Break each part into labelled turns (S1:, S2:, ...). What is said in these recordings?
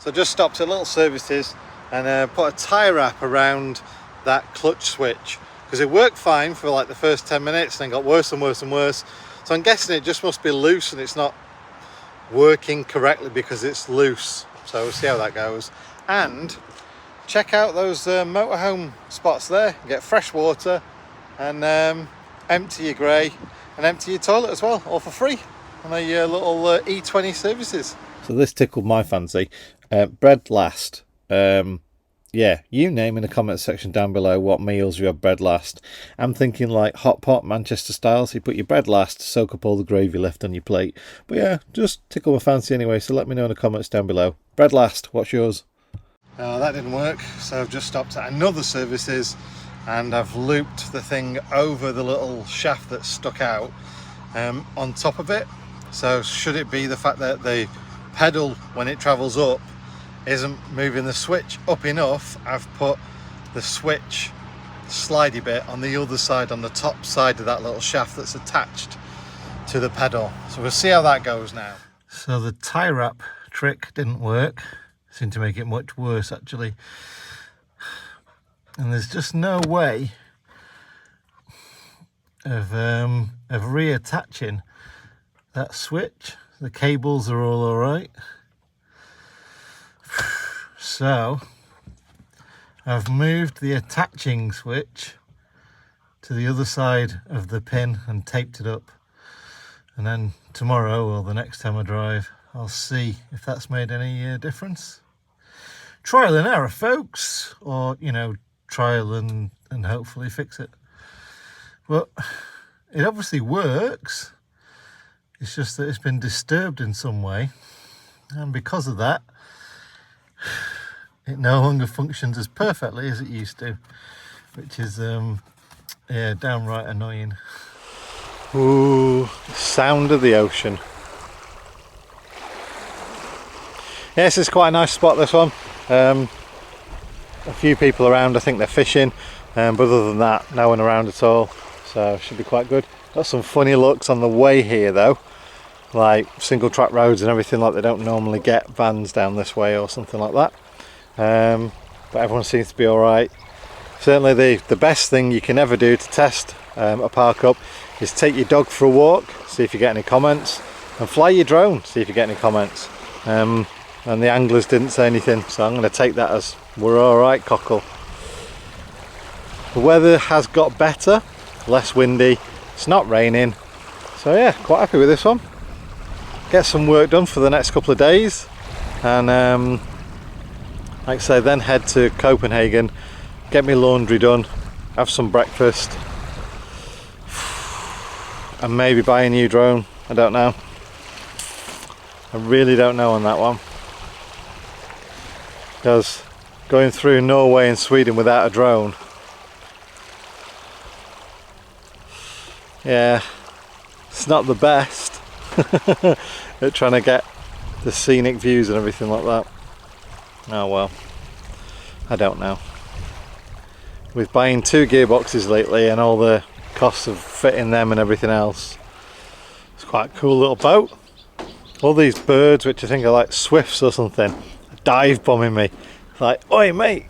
S1: So I just stopped at Little Services and put a tie wrap around that clutch switch, because it worked fine for like the first 10 minutes and then got worse and worse and worse. So I'm guessing it just must be loose and it's not working correctly because it's loose. So we'll see how that goes. And check out those motorhome spots there. Get fresh water and empty your grey and empty your toilet as well, all for free on a little E20 services. So this tickled my fancy. Bread last. Yeah, you name in the comment section down below what meals you have bread last. I'm thinking like hot pot Manchester style, so you put your bread last, soak up all the gravy left on your plate. But yeah, just tickle my fancy anyway, so let me know in the comments down below. Bread last, what's yours? That didn't work, so I've just stopped at another services and I've looped the thing over the little shaft that's stuck out on top of it. So should it be the fact that the pedal, when it travels up, isn't moving the switch up enough, I've put the switch slidey bit on the other side, on the top side of that little shaft that's attached to the pedal. So we'll see how that goes now. So the tie wrap trick didn't work. Seemed to make it much worse actually. And there's just no way of reattaching that switch. The cables are all alright. So I've moved the attaching switch to the other side of the pin and taped it up, and then tomorrow or the next time I drive I'll see if that's made any difference. Trial and error, folks, or you know, trial and hopefully fix it. But it obviously works, it's just that it's been disturbed in some way, and because of that it no longer functions as perfectly as it used to, which is yeah, downright annoying. Ooh, sound of the ocean. Yeah, this is quite a nice spot, this one. A few people around, I think they're fishing, but other than that, no one around at all, so should be quite good. Got some funny looks on the way here though, like single track roads and everything, like they don't normally get vans down this way or something like that. But everyone seems to be alright. Certainly the best thing you can ever do to test a park up is take your dog for a walk, see if you get any comments, and fly your drone, see if you get any comments. And the anglers didn't say anything, so I'm going to take that as we're alright, cockle. The weather has got better, less windy, it's not raining, so yeah, quite happy with this one. Get some work done for the next couple of days, and like I say, then head to Copenhagen, get my laundry done, have some breakfast, and maybe buy a new drone. I don't know. I really don't know on that one, because going through Norway and Sweden without a drone, yeah, it's not the best at trying to get the scenic views and everything like that. Oh well, I don't know. With buying 2 gearboxes lately and all the costs of fitting them and everything else, it's quite a cool little boat. All these birds, which I think are like swifts or something, dive bombing me. Like, oi mate,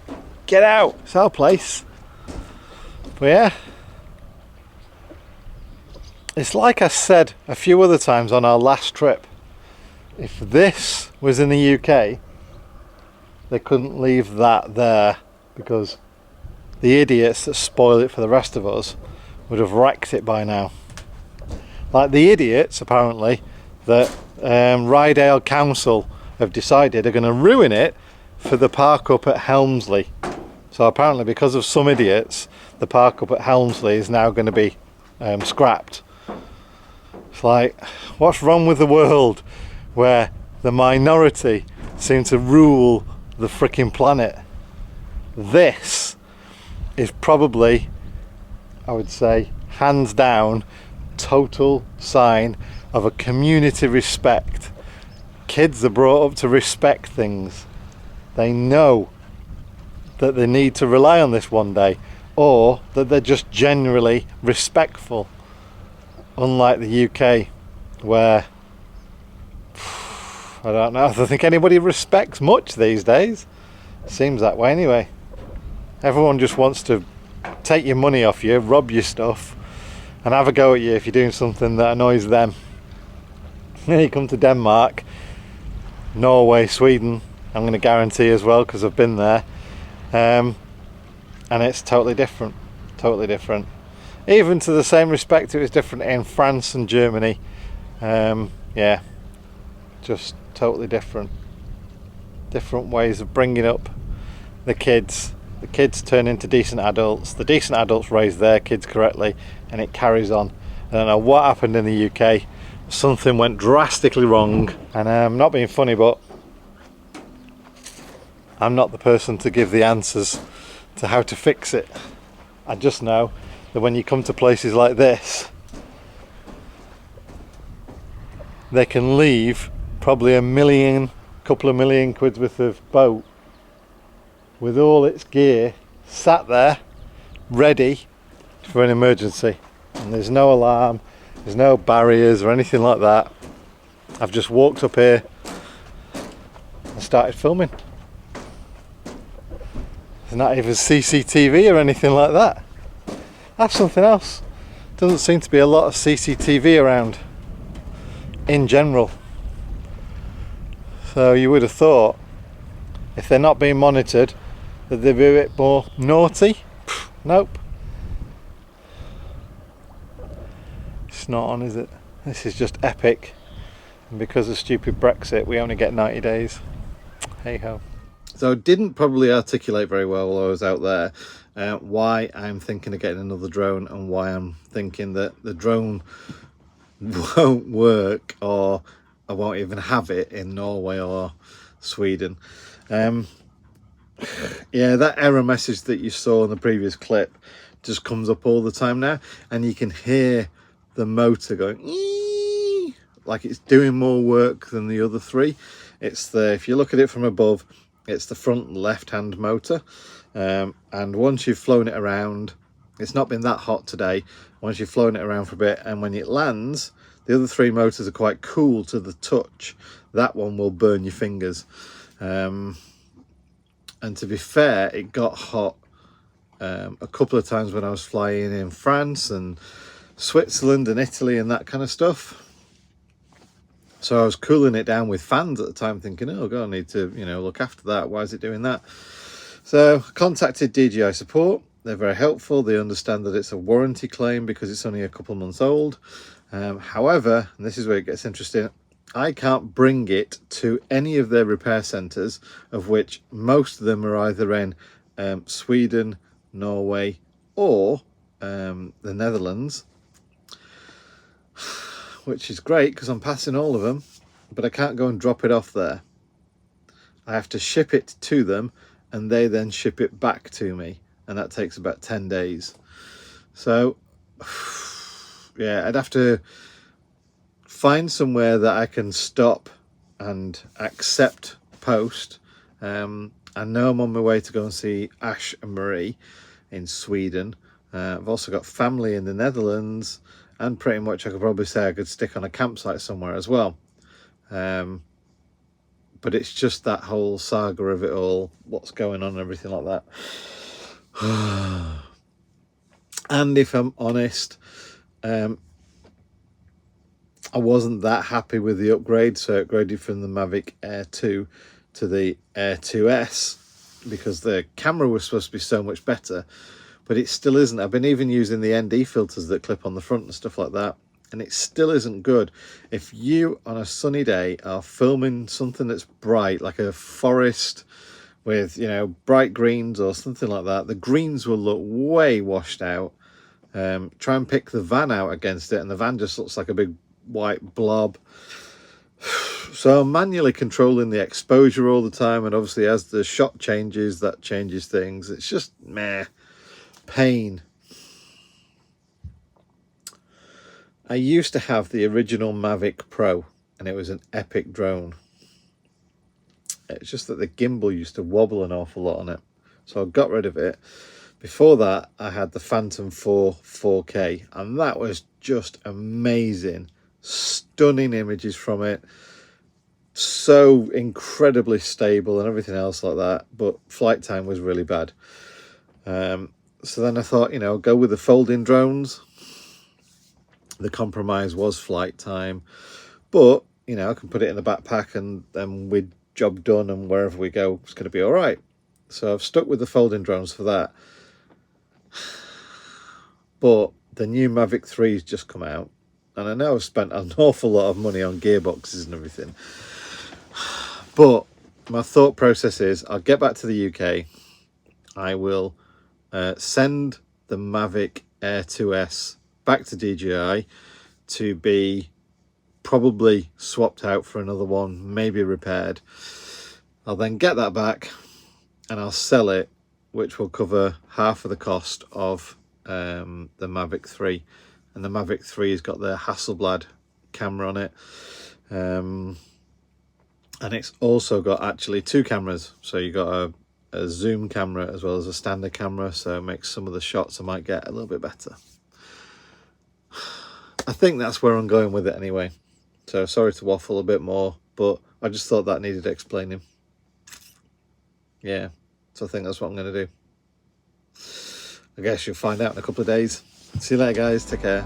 S1: get out, it's our place. But yeah, it's like I said a few other times on our last trip, if this was in the UK, they couldn't leave that there, because the idiots that spoil it for the rest of us would have wrecked it by now. Like the idiots, apparently, that Rydale Council have decided are going to ruin it for the park up at Helmsley. So apparently, because of some idiots, the park up at Helmsley is now going to be scrapped. It's like, what's wrong with the world where the minority seem to rule the freaking planet? This is probably, I would say, hands down, total sign of a community respect. Kids are brought up to respect things. They know that they need to rely on this one day, or that they're just generally respectful. Unlike the UK, where I don't know. I don't think anybody respects much these days. Seems that way anyway. Everyone just wants to take your money off you, rob your stuff, and have a go at you if you're doing something that annoys them. Then you come to Denmark, Norway, Sweden, I'm going to guarantee as well because I've been there, and it's totally different. Totally different. Even to the same respect, it was different in France and Germany. Yeah, just totally different. Different ways of bringing up the kids. The kids turn into decent adults. The decent adults raise their kids correctly, and it carries on. I don't know what happened in the UK. Something went drastically wrong, and I'm not being funny, but I'm not the person to give the answers to how to fix it. I just know that when you come to places like this, they can leave probably couple of million quid's worth of boat with all its gear sat there ready for an emergency, and there's no alarm, there's no barriers or anything like that. I've just walked up here and started filming. There's not even CCTV or anything like that. That's something else. Doesn't seem to be a lot of CCTV around in general. So you would have thought if they're not being monitored that they'd be a bit more naughty. Nope. It's not on, is it? This is just epic. And because of stupid Brexit, we only get 90 days. Hey ho. So I didn't probably articulate very well while I was out there why I'm thinking of getting another drone and why I'm thinking that the drone won't work, or I won't even have it in Norway or Sweden. Yeah, that error message that you saw in the previous clip just comes up all the time now, and you can hear the motor going ee, like it's doing more work than the other three. It's if you look at it from above, it's the front left hand motor, and once you've flown it around, it's not been that hot today, once you've flown it around for a bit, and when it lands, the other three motors are quite cool to the touch. That one will burn your fingers, and to be fair, it got hot a couple of times when I was flying in France and Switzerland and Italy and that kind of stuff. So I was cooling it down with fans at the time, thinking, oh god, I need to, look after that. Why is it doing that? So I contacted DJI support. They're very helpful. They understand that it's a warranty claim because it's only a couple months old. However, and this is where it gets interesting, I can't bring it to any of their repair centres, of which most of them are either in Sweden, Norway, or the Netherlands, which is great because I'm passing all of them, but I can't go and drop it off there. I have to ship it to them, and they then ship it back to me, and that takes about 10 days. So yeah, I'd have to find somewhere that I can stop and accept post. I know I'm on my way to go and see Ash and Marie in Sweden. I've also got family in the Netherlands, and pretty much I could probably say I could stick on a campsite somewhere as well. But it's just that whole saga of it all, what's going on and everything like that. And if I'm honest, I wasn't that happy with the upgrade, so I upgraded from the Mavic Air 2 to the Air 2S because the camera was supposed to be so much better, but it still isn't. I've been even using the ND filters that clip on the front and stuff like that, and it still isn't good. If you on a sunny day are filming something that's bright, like a forest with bright greens or something like that, the greens will look way washed out. Try and pick the van out against it, and the van just looks like a big white blob. So I'm manually controlling the exposure all the time, and obviously as the shot changes, that changes things. It's just pain. I used to have the original Mavic Pro, and it was an epic drone. It's just that the gimbal used to wobble an awful lot on it, so I got rid of it. Before that, I had the Phantom 4 4K, and that was just amazing. Stunning images from it. so incredibly stable and everything else like that, but flight time was really bad. So then I thought, you know, go with the folding drones. The compromise was flight time, but you know, I can put it in the backpack and then with job done, and wherever we go, it's going to be all right. So I've stuck with the folding drones for that. But the new Mavic 3's just come out, and I know I've spent an awful lot of money on gearboxes and everything, but my thought process is I'll get back to the UK. I will send the Mavic Air 2S back to DJI to be probably swapped out for another one, maybe repaired. I'll then get that back and I'll sell it, which will cover half of the cost of the Mavic 3. And the Mavic 3 has got the Hasselblad camera on it. And it's also got actually 2 cameras. So you've got a zoom camera as well as a standard camera, so it makes some of the shots I might get a little bit better. I think that's where I'm going with it anyway. So sorry to waffle a bit more, but I just thought that needed explaining. Yeah, so I think that's what I'm going to do. I guess you'll find out in a couple of days. See you later, guys. Take care.